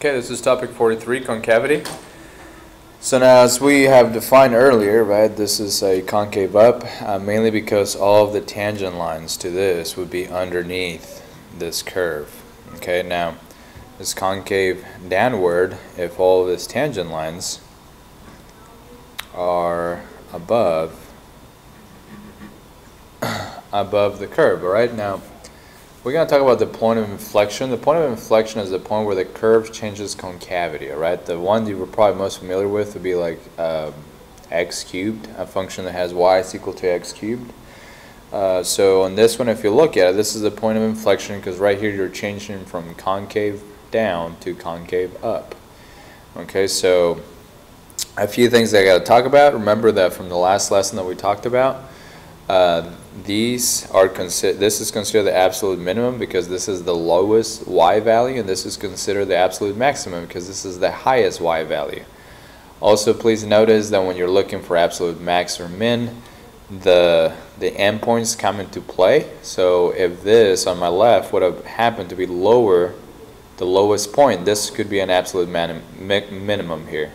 Okay, this is topic 43, concavity. So now, as we have defined earlier, right, this is a concave up, mainly because all of the tangent lines to this would be underneath this curve. Okay, now, this concave downward, if all of these tangent lines are above the curve. All right, now we're going to talk about the point of inflection. The point of inflection is the point where the curve changes concavity. All right, the one you were probably most familiar with would be like x cubed, a function that has y is equal to x cubed. So on this one, if you look at it, this is the point of inflection because right here you're changing from concave down to concave up. Okay, so a few things that I got to talk about. Remember that from the last lesson that we talked about, this is considered the absolute minimum because this is the lowest y value, and this is considered the absolute maximum because this is the highest y value. Also, please notice that when you're looking for absolute max or min, the endpoints come into play. So if this on my left would have happened to be lower, the lowest point, this could be an absolute minimum here,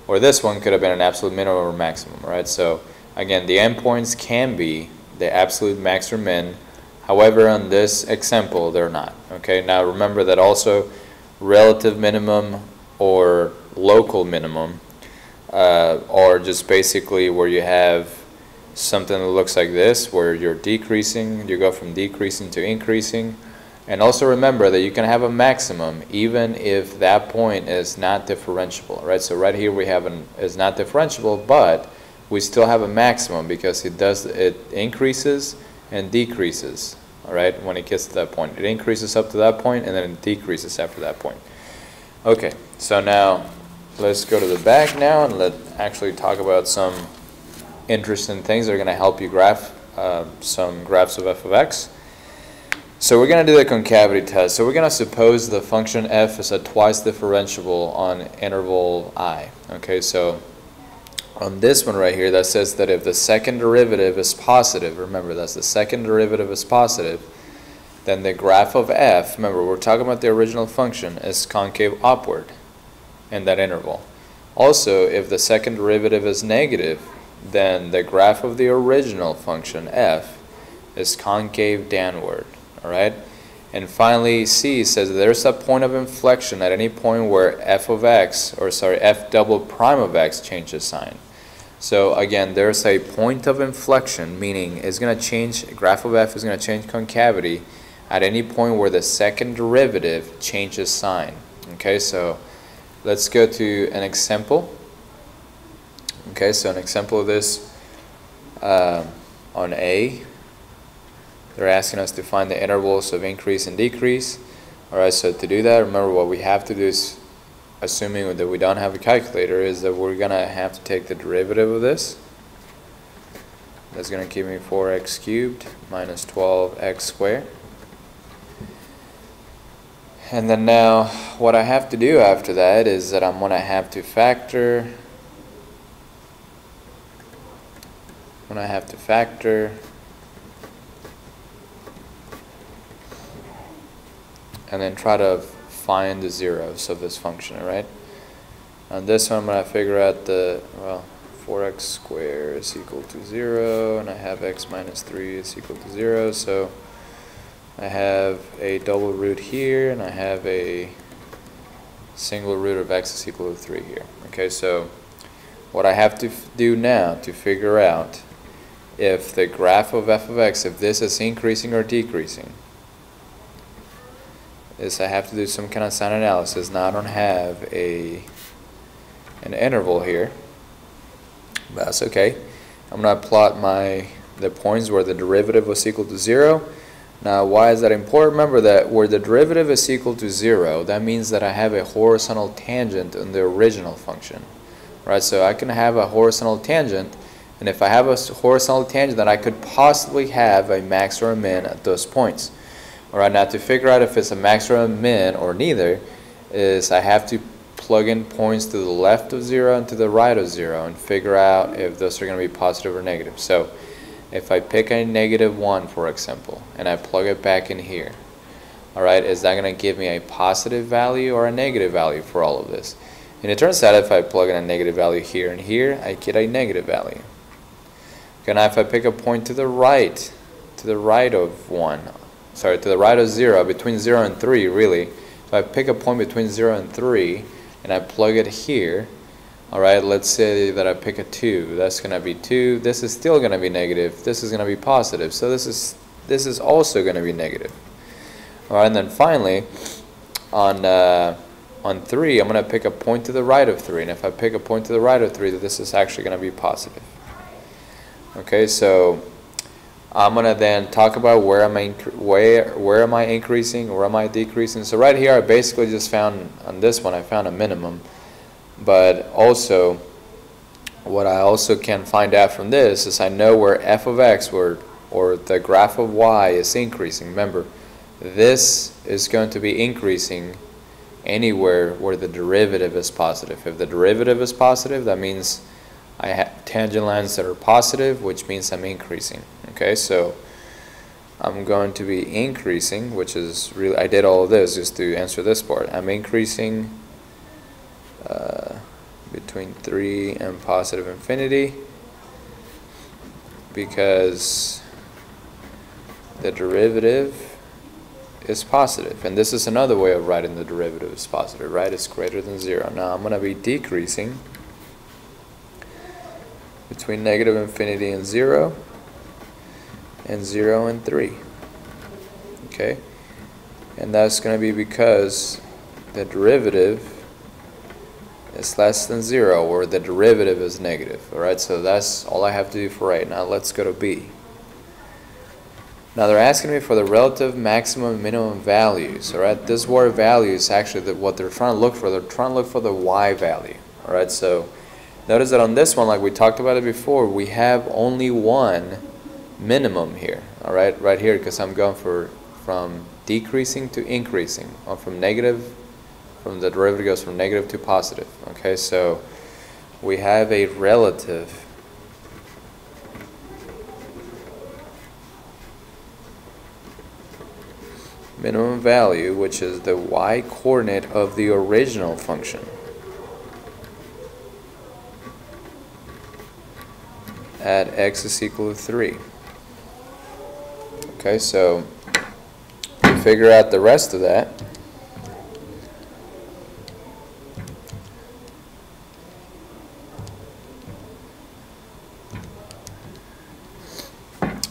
or this one could have been an absolute minimum or maximum, right? So again, the endpoints can be the absolute max or min. However, on this example, they're not. Okay, now remember that also relative minimum or local minimum are just basically where you have something that looks like this, where you're decreasing, you go from decreasing to increasing. And also remember that you can have a maximum even if that point is not differentiable, right? So right here we have is not differentiable, but we still have a maximum because it increases and decreases, all right, when it gets to that point. It increases up to that point and then it decreases after that point. Okay, so now let's go to the back now and let's actually talk about some interesting things that are going to help you graph some graphs of f of x. So we're going to do the concavity test. So we're going to suppose the function f is a twice differentiable on interval I. Okay, so on this one right here, that says that if the second derivative is positive, remember that's the second derivative is positive, then the graph of f, remember we're talking about the original function, is concave upward in that interval. Also, if the second derivative is negative, then the graph of the original function f is concave downward. Alright? And finally, C says that there's a point of inflection at any point where f of x, or sorry, f double prime of x changes sign. So again, there's a point of inflection, meaning it's going to change, graph of f is going to change concavity at any point where the second derivative changes sign. Okay, so let's go to an example. Okay, so an example of this on A. They're asking us to find the intervals of increase and decrease. Alright, so to do that, remember what we have to do is, assuming that we don't have a calculator, is that we're going to have to take the derivative of this. That's going to give me 4x cubed minus 12x squared. And then now, what I have to do after that is that I'm going to have to factor and then try to find the zeros of this function, alright? On this one I'm going to figure out the, well, 4x squared is equal to 0, and I have x minus 3 is equal to 0, so I have a double root here, and I have a single root of x is equal to 3 here. Okay, so what I have to do now to figure out if the graph of f of x, if this is increasing or decreasing, is I have to do some kind of sign analysis. Now I don't have an interval here, but that's okay. I'm going to plot the points where the derivative was equal to 0. Now why is that important? Remember that where the derivative is equal to 0, that means that I have a horizontal tangent in the original function. Right, so I can have a horizontal tangent, and if I have a horizontal tangent, then I could possibly have a max or a min at those points. Alright, now to figure out if it's a max or a min or neither, is I have to plug in points to the left of 0 and to the right of 0 and figure out if those are going to be positive or negative. So if I pick a -1, for example, and I plug it back in here, alright, is that going to give me a positive value or a negative value for all of this? And it turns out if I plug in a negative value here and here, I get a negative value. Okay, now if I pick a point to the right of 1, sorry, to the right of 0, between 0 and 3 really, if I pick a point between 0 and 3 and I plug it here, alright, let's say that I pick a 2, that's going to be 2, this is still going to be negative, this is going to be positive, so this is also going to be negative. Alright, and then finally, on 3, I'm going to pick a point to the right of 3, and if I pick a point to the right of 3, this is actually going to be positive. Okay, so I'm going to then talk about where am I increasing, where am I decreasing. So right here I basically just found, on this one I found a minimum, but also what I also can find out from this is I know where f of x or the graph of y is increasing. Remember, this is going to be increasing anywhere where the derivative is positive. If the derivative is positive, that means I have tangent lines that are positive, which means I'm increasing. Okay, so I'm going to be increasing, which is really, I did all of this just to answer this part. I'm increasing between 3 and positive infinity because the derivative is positive. And this is another way of writing the derivative is positive, right? It's greater than 0. Now I'm going to be decreasing between negative infinity and 0 and 3. Okay? And that's going to be because the derivative is less than 0, or the derivative is negative. Alright, so that's all I have to do for right now. Let's go to B. Now they're asking me for the relative maximum and minimum values. Alright, this word value is actually what they're trying to look for. They're trying to look for the y value. Alright, so notice that on this one, like we talked about it before, we have only one minimum here. Alright, right here, because I'm going from decreasing to increasing, or from the derivative goes from negative to positive. Okay, so we have a relative minimum value, which is the y coordinate of the original function at x is equal to 3. Okay, so to figure out the rest of that,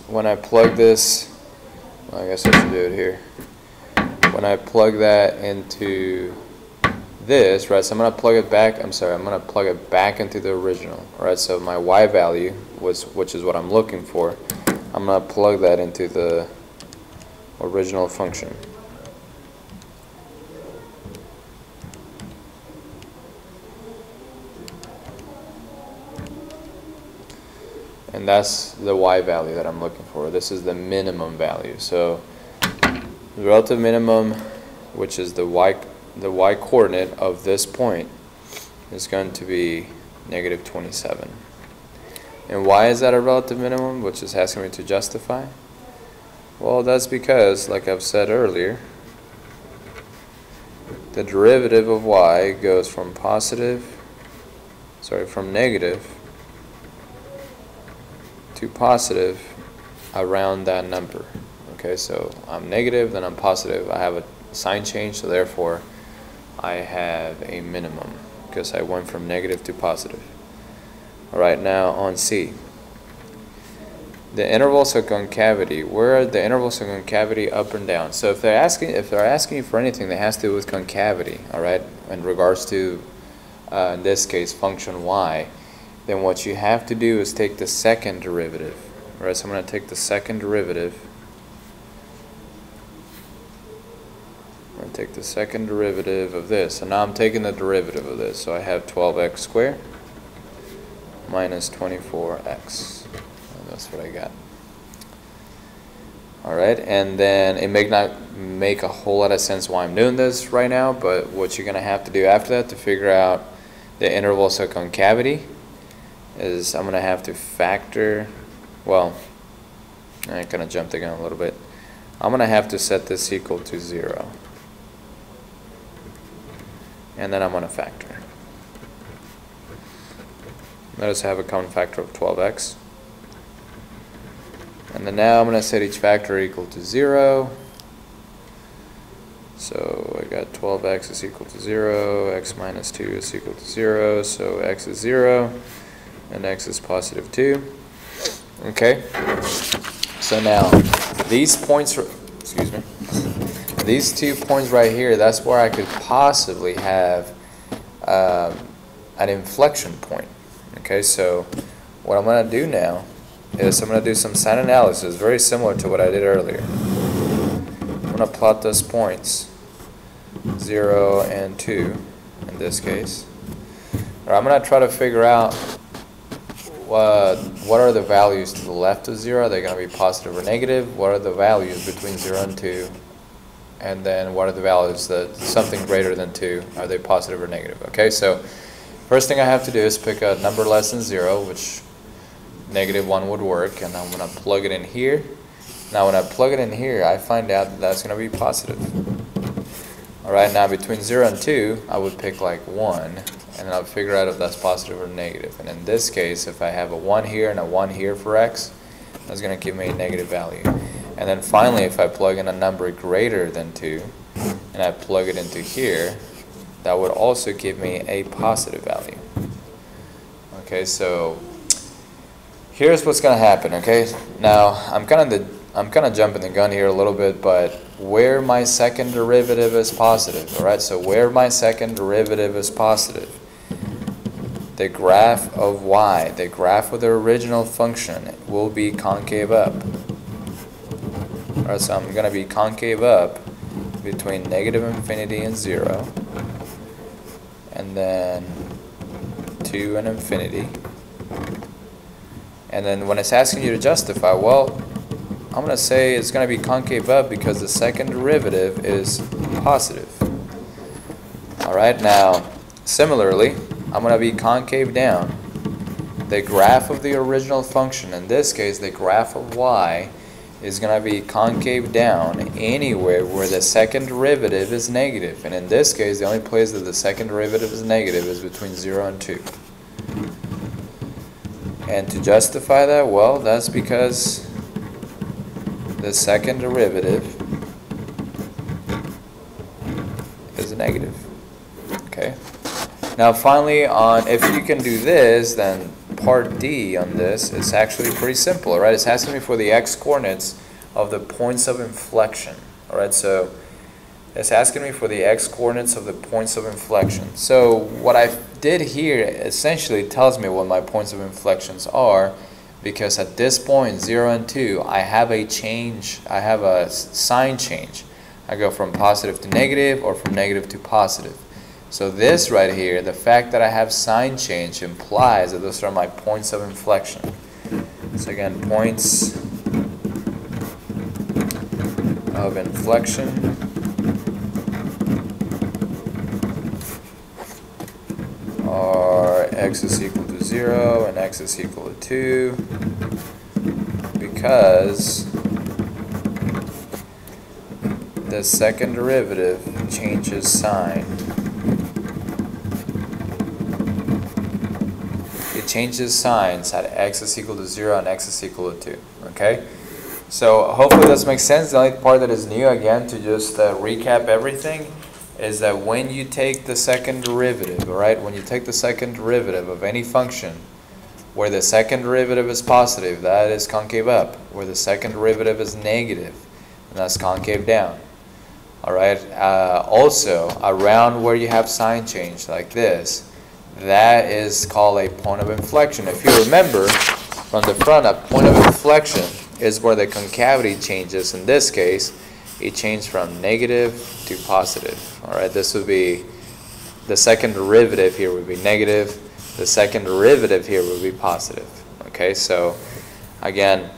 when I plug this, well, I guess I should do it here. When I plug that into this, right, so I'm going to plug it back, I'm going to plug it back into the original, right, so my y value, which is what I'm looking for, I'm going to plug that into the original function. And that's the y value that I'm looking for. This is the minimum value. So the relative minimum, which is the y coordinate of this point, is going to be negative 27. And why is that a relative minimum, which is asking me to justify? Well, that's because, like I've said earlier, the derivative of y goes from negative to positive around that number. Okay, so I'm negative, then I'm positive. I have a sign change, so therefore I have a minimum because I went from negative to positive. Alright, now on C. The intervals of concavity. Where are the intervals of concavity up and down? So if they're asking you for anything that has to do with concavity, alright, in regards to in this case function y, then what you have to do is take the second derivative. Alright, so I'm going to take the second derivative. I'm going to take the second derivative of this. And now I'm taking the derivative of this. So I have 12x squared minus 24x. And that's what I got. Alright, and then it may not make a whole lot of sense why I'm doing this right now, but what you're going to have to do after that to figure out the intervals of concavity is I'm going to have to factor, well, I kind of jumped the gun a little bit. I'm going to have to set this equal to 0. And then I'm going to factor. Let us have a common factor of 12x. And then now I'm going to set each factor equal to 0. So I got 12x is equal to 0, x minus 2 is equal to 0, so x is 0, and x is positive 2. Okay, so now these points, excuse me, these 2 points right here, that's where I could possibly have an inflection point. Okay, so what I'm going to do now is I'm going to do some sign analysis, very similar to what I did earlier. I'm going to plot those points, 0 and 2 in this case. Or I'm going to try to figure out what are the values to the left of 0. Are they going to be positive or negative? What are the values between 0 and 2? And then what are the values that something greater than 2? Are they positive or negative? Okay, so first thing I have to do is pick a number less than 0, which -1 would work, and I'm going to plug it in here. Now when I plug it in here, I find out that that's going to be positive. Alright, now between 0 and 2, I would pick like 1, and then I'll figure out if that's positive or negative. And in this case, if I have a 1 here and a 1 here for x, that's going to give me a negative value. And then finally, if I plug in a number greater than 2, and I plug it into here, that would also give me a positive value. Okay, so here's what's going to happen. Okay, now I'm kind of jumping the gun here a little bit, but where my second derivative is positive, all right? So where my second derivative is positive, the graph of y, the graph of the original function, will be concave up. All right, so I'm going to be concave up between -infinity and 0, and then 2 and infinity. And then when it's asking you to justify, well, I'm going to say it's going to be concave up because the second derivative is positive. Alright, now similarly, I'm going to be concave down. The graph of the original function, in this case the graph of y, is going to be concave down anywhere where the second derivative is negative. And in this case, the only place that the second derivative is negative is between 0 and 2. And to justify that, well, that's because the second derivative is negative. Okay. Now finally, if you can do this, then part D on this is actually pretty simple. Alright, it's asking me for the x-coordinates of the points of inflection. Alright, so it's asking me for the x-coordinates of the points of inflection. So what I did here essentially tells me what my points of inflections are, because at this point, 0 and 2, I have a change, I have a sign change. I go from positive to negative or from negative to positive. So this right here, the fact that I have sign change implies that those are my points of inflection. So again, points of inflection are x is equal to 0 and x is equal to 2, because the second derivative changes sign. It changes signs at x is equal to 0 and x is equal to 2. Okay? So hopefully this makes sense. The only part that is new, again, to just recap everything, is that when you take the second derivative, alright, when you take the second derivative of any function where the second derivative is positive, that is concave up. Where the second derivative is negative, and that's concave down. Alright, also around where you have sign change like this, that is called a point of inflection. If you remember from the front, a point of inflection is where the concavity changes. In this case, it changed from negative to positive. Alright, this would be the second derivative here would be negative, the second derivative here would be positive. Okay, so again,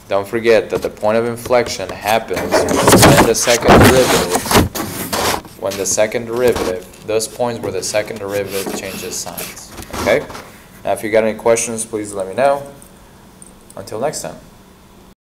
don't forget that the point of inflection happens when the second derivative, those points where the second derivative changes signs. Okay? Now if you got any questions, please let me know. Until next time.